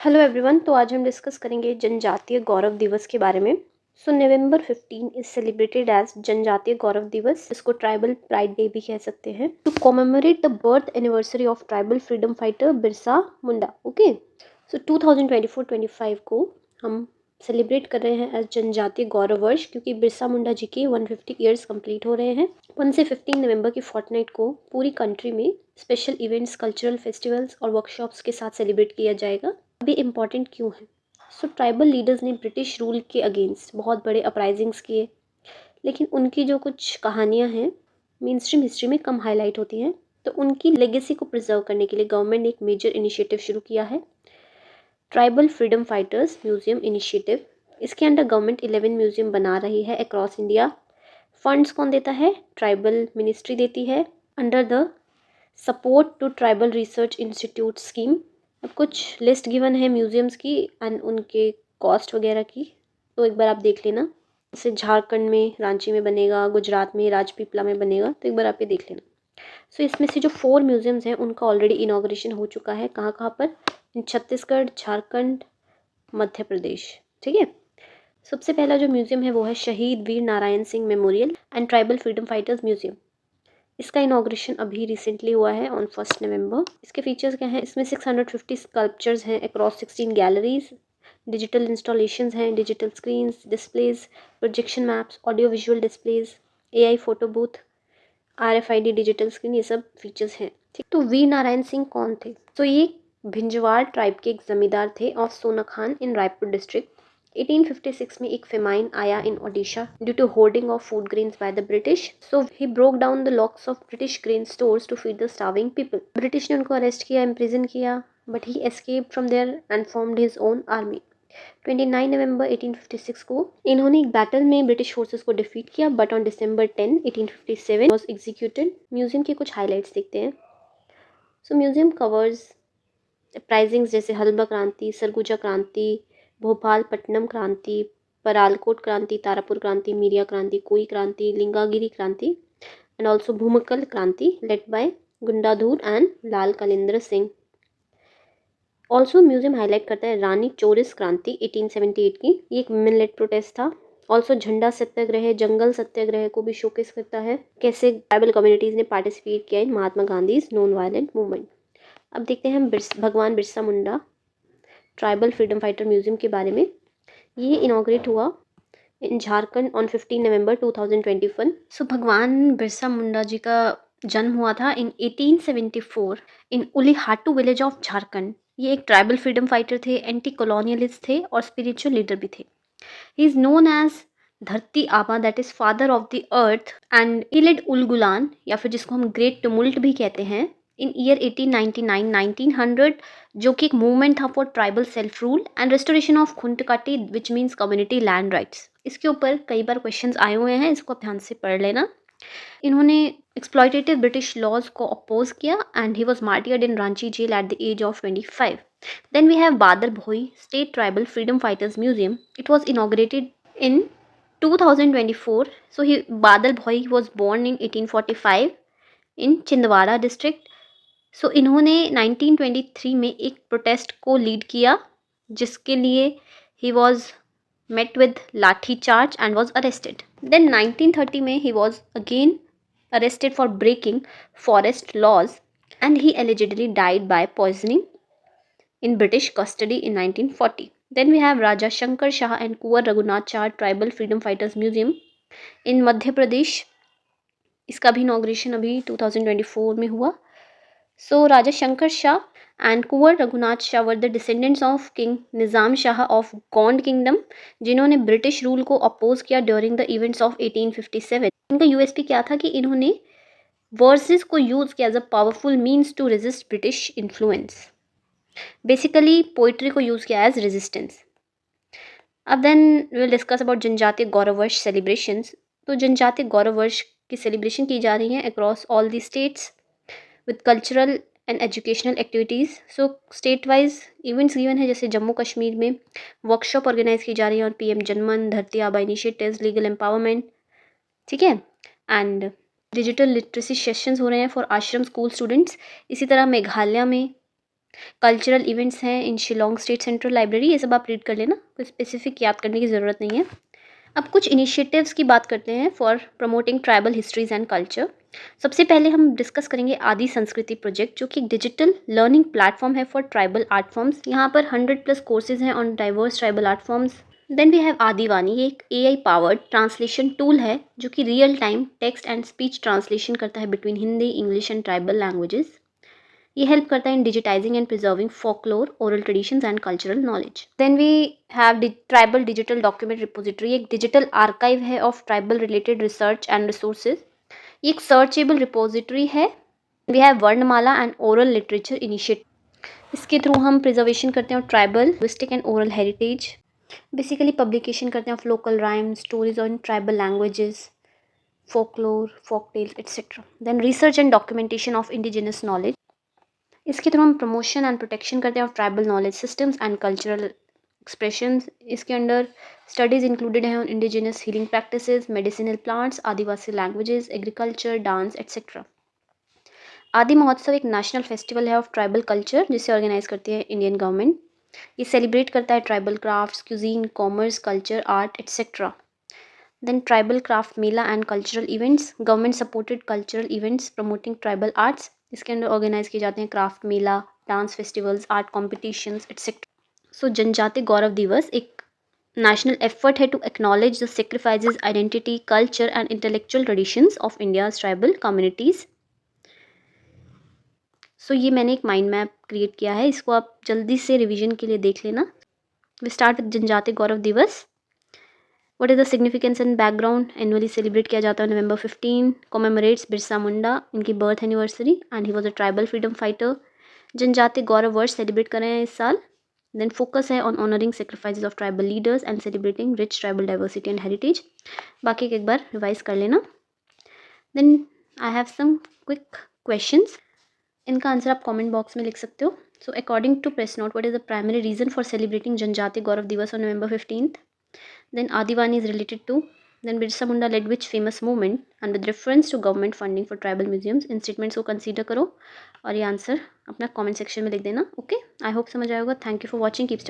Hello everyone. तो आज हम डिस्कस करेंगे जनजातीय गौरव दिवस के बारे में। सो नवंबर 15 इज सेलिब्रेटेड एज जनजातीय गौरव दिवस, इसको ट्राइबल प्राइड डे भी कह सकते हैं, to commemorate the birth anniversary of tribal freedom fighter Birsa Munda. Okay, so 2024-25 को हम सेलिब्रेट कर रहे हैं एज जनजातीय गौरव वर्ष, क्योंकि बिरसा मुंडा जी के 150 ईयर्स कंप्लीट हो रहे हैं। 1 से 15 नवंबर की फोर्टनाइट को पूरी कंट्री में स्पेशल इवेंट्स, कल्चरल फेस्टिवल्स और वर्कशॉप्स के साथ सेलिब्रेट किया जाएगा। अभी इम्पॉर्टेंट क्यों है? सो ट्राइबल लीडर्स ने ब्रिटिश रूल के अगेंस्ट बहुत बड़े अपराइजिंग्स किए, लेकिन उनकी जो कुछ कहानियां हैं मेन स्ट्रीम हिस्ट्री में कम हाईलाइट होती हैं। तो उनकी लेगेसी को प्रिजर्व करने के लिए गवर्नमेंट ने एक मेजर इनिशिएटिव शुरू किया है, tribal freedom fighters museum initiative. इसके अंडर गवर्नमेंट 11 म्यूजियम बना रही है अक्रॉस इंडिया। फंड्स कौन देता है? ट्राइबल मिनिस्ट्री देती है under the support to tribal research institute scheme. अब कुछ लिस्ट गिवन है म्यूजियम्स की एंड उनके कॉस्ट वगैरह की, तो एक बार आप देख लेना। जैसे झारखंड में रांची में बनेगा, गुजरात में राजपीपला में बनेगा, तो एक बार आप ये देख लेना। सो इसमें से जो 4 म्यूजियम्स हैं उनका ऑलरेडी इनॉग्रेशन हो चुका है। कहाँ कहाँ पर? इन छत्तीसगढ़, झारखंड, मध्य प्रदेश। ठीक है। सबसे पहला जो म्यूजियम है वो है Shaheed Veer Narayan Singh memorial and tribal freedom fighters museum. इसका इनॉग्रेशन अभी रिसेंटली हुआ है ऑन 1 नवंबर। इसके फीचर्स क्या हैं? इसमें 650 स्कल्पचर्स हैं अक्रॉस 16 गैलरीज, डिजिटल इंस्टॉलेशंस हैं, digital screens, displays, projection maps, audio visual displays, AI photo booth, RFID digital screen, ये सब फीचर्स हैं। ठीक, तो वीर नारायण सिंह कौन थे? तो ये भिंजवाड़ ट्राइब के एक जमींदार थे of Sonakhan in Raipur district. 1856 में एक फेमाइन आया in Odisha due to hoarding of food grains by the British. So he broke down the locks of British grain stores to feed the starving people. British ने उनको arrest किया, imprison किया, but he escaped from there and formed his own army. 29 नवंबर 1856 को इन्होंने एक battle में British forces को डिफीट किया, but on December 10, 1857 was executed. Museum के कुछ हाइलाइट्स देखते हैं। सो म्यूजियम कवर्स प्राइजिंग्स जैसे हल्बा क्रांति, सरगुजा क्रांति, भोपालपट्टनम क्रांति, परालकोट क्रांति, तारापुर क्रांति, मीरिया क्रांति, कोई क्रांति, लिंगागिरी क्रांति and also Bhumkal Kranti led by Gundadhur and Lal Kalendra Singh. Also museum highlight करता है रानी चोरिस क्रांति 1878 की, ये एक वुमेन लेड प्रोटेस्ट था। ऑल्सो झंडा सत्याग्रह, जंगल सत्याग्रह को भी शोकेस करता है, कैसे ट्राइबल कम्युनिटीज ने पार्टिसिपेट किया इन Mahatma Gandhi non violent movement. अब देखते हैं हम भगवान Birsa Munda tribal freedom fighter museum के बारे में। ये इनॉग्रेट हुआ इन झारखंड ऑन 15 नवंबर 2021। सो भगवान बिरसा मुंडा जी का जन्म हुआ था इन 1874 इन उलीहाटू विलेज ऑफ झारखंड। ये एक ट्राइबल फ्रीडम फाइटर थे, एंटी कॉलोनियलिस्ट थे और स्पिरिचुअल लीडर भी थे। He is known as Dharti Aaba, that is father of the earth, and he led Ulgulan, या फिर जिसको हम ग्रेट टमुल्ट भी कहते हैं, इन ईयर 1899-1900, जो कि एक मूवमेंट था for tribal self rule and restoration of Khuntkatti, which means community land rights. इसके ऊपर कई बार क्वेश्चंस आए हुए हैं, इसको आप ध्यान से पढ़ लेना। इन्होंने एक्सप्लॉयटेटिव ब्रिटिश लॉज को अपोज किया and he was martyred in Ranchi jail at the age of 25। Then we have Badal Bhoi state tribal freedom fighters museum. It was inaugurated in 2024. So Badal Bhoi was born in 1845 in Chhindwara district. So इन्होंने 1923 में एक protest को lead किया, जिसके लिए he was met with लाठी charge and was arrested. Then 1930 में he was again arrested for breaking forest laws and he allegedly died by poisoning in British custody in 1940. Then we have Raja Shankar Shah and Kuwar Raghunath Char Tribal Freedom Fighters Museum in Madhya Pradesh. इसका भी inauguration अभी 2024 में हुआ। So Raja Shankar Shah and Kunwar Raghunath Shah were the descendants of king Nizam Shah of Gond kingdom, जिन्होंने British rule को oppose किया during the events of 1857। इनका USP क्या था कि इन्होंने वर्सेस को यूज़ किया as a powerful means to resist British influence. Basically poetry को यूज़ किया एज रेजिस्टेंस। अब then will discuss about Janjatiya Gaurav वर्ष सेलिब्रेशंस। तो जनजातीय गौरव वर्ष की सेलिब्रेशन की जा रही है across all the states with cultural and educational activities. So state wise events given है, जैसे जम्मू कश्मीर में वर्कशॉप ऑर्गेनाइज की जा रही है और पीएम जनमन, धरती आबा इनिशिएटिव्स, लीगल एम्पावरमेंट, ठीक है, एंड डिजिटल लिटरेसी सेशंस हो रहे हैं फॉर आश्रम स्कूल स्टूडेंट्स। इसी तरह मेघालय में कल्चरल इवेंट्स हैं इन शिलोंग स्टेट सेंट्रल लाइब्रेरी, ये सब आप रीड कर लेना, कोई स्पेसिफिक याद करने की ज़रूरत नहीं है। अब कुछ इनिशिएटिव्स की बात करते हैं for promoting tribal histories and culture. सबसे पहले हम डिस्कस करेंगे आदि संस्कृति प्रोजेक्ट, जो कि एक डिजिटल लर्निंग प्लेटफॉर्म है फॉर ट्राइबल आर्ट फॉर्म्स। यहाँ पर 100+ कोर्सेज हैं on diverse tribal art forms. Then we have Adivaani, ये एक AI पावर्ड ट्रांसलेशन टूल है जो कि real time text and speech translation करता है between Hindi, English and tribal languages. ये हेल्प करता है in digitising and preserving folklore, oral traditions and cultural knowledge. Then we have tribal digital document repository, एक digital archive है of tribal related research and resources. ये एक searchable repository है। We have Varnamala and oral literature initiative, इसके through हम preservation करते हैं tribal linguistic and oral heritage. Basically publication करते हैं of local rhyme stories on tribal languages, folklore, folk tales etcetera. Then research and documentation of indigenous knowledge, इसके through हम promotion and protection करते हैं of tribal knowledge systems and cultural expressions. इसके under studies included हैं on indigenous healing practices, medicinal plants, Adivasi languages, agriculture, dance etcetera. Aadi Mahotsav एक national festival है of tribal culture जिसे organise करती है इंडियन गवर्नमेंट। ये सेलिब्रेट करता है tribal crafts, cuisine, commerce, culture, art etcetera. Then tribal craft mela and cultural events, government supported cultural events promoting tribal arts. इसके अंदर ऑर्गेनाइज किए जाते हैं craft mela, dance festivals, art competitions etcetera. सो जनजातीय गौरव दिवस एक नेशनल एफर्ट है to acknowledge the sacrifices, identity, culture and intellectual traditions of India's tribal communities. So ये मैंने एक माइंड मैप क्रिएट किया है, इसको आप जल्दी से रिवीजन के लिए देख लेना। वी स्टार्ट विद जनजातीय गौरव दिवस। What is the significance and background? Annually celebrate किया जाता है November 15, commemorates बिरसा मुंडा, इनकी birth anniversary, and he was a tribal freedom fighter. Janjatiya Gaurav Varsh celebrate कर रहे हैं इस साल। देन फोकस है on honouring sacrifices of tribal leaders and celebrating rich tribal diversity and heritage. बाकी एक बार रिवाइज कर लेना। Then I have some quick questions, इनका आंसर आप कमेंट बॉक्स में लिख सकते हो। So according to press note, what is the primary reason for celebrating Janjatiya Gaurav Divas on November 15th? Then Adivani is related to, then Birsa Munda led which famous movement, and with reference to government funding for tribal museums। In statements को consider करो और ये answer अपना comment section में लिख देना। Okay, I hope समझ आएगा। Thank you for watching, keep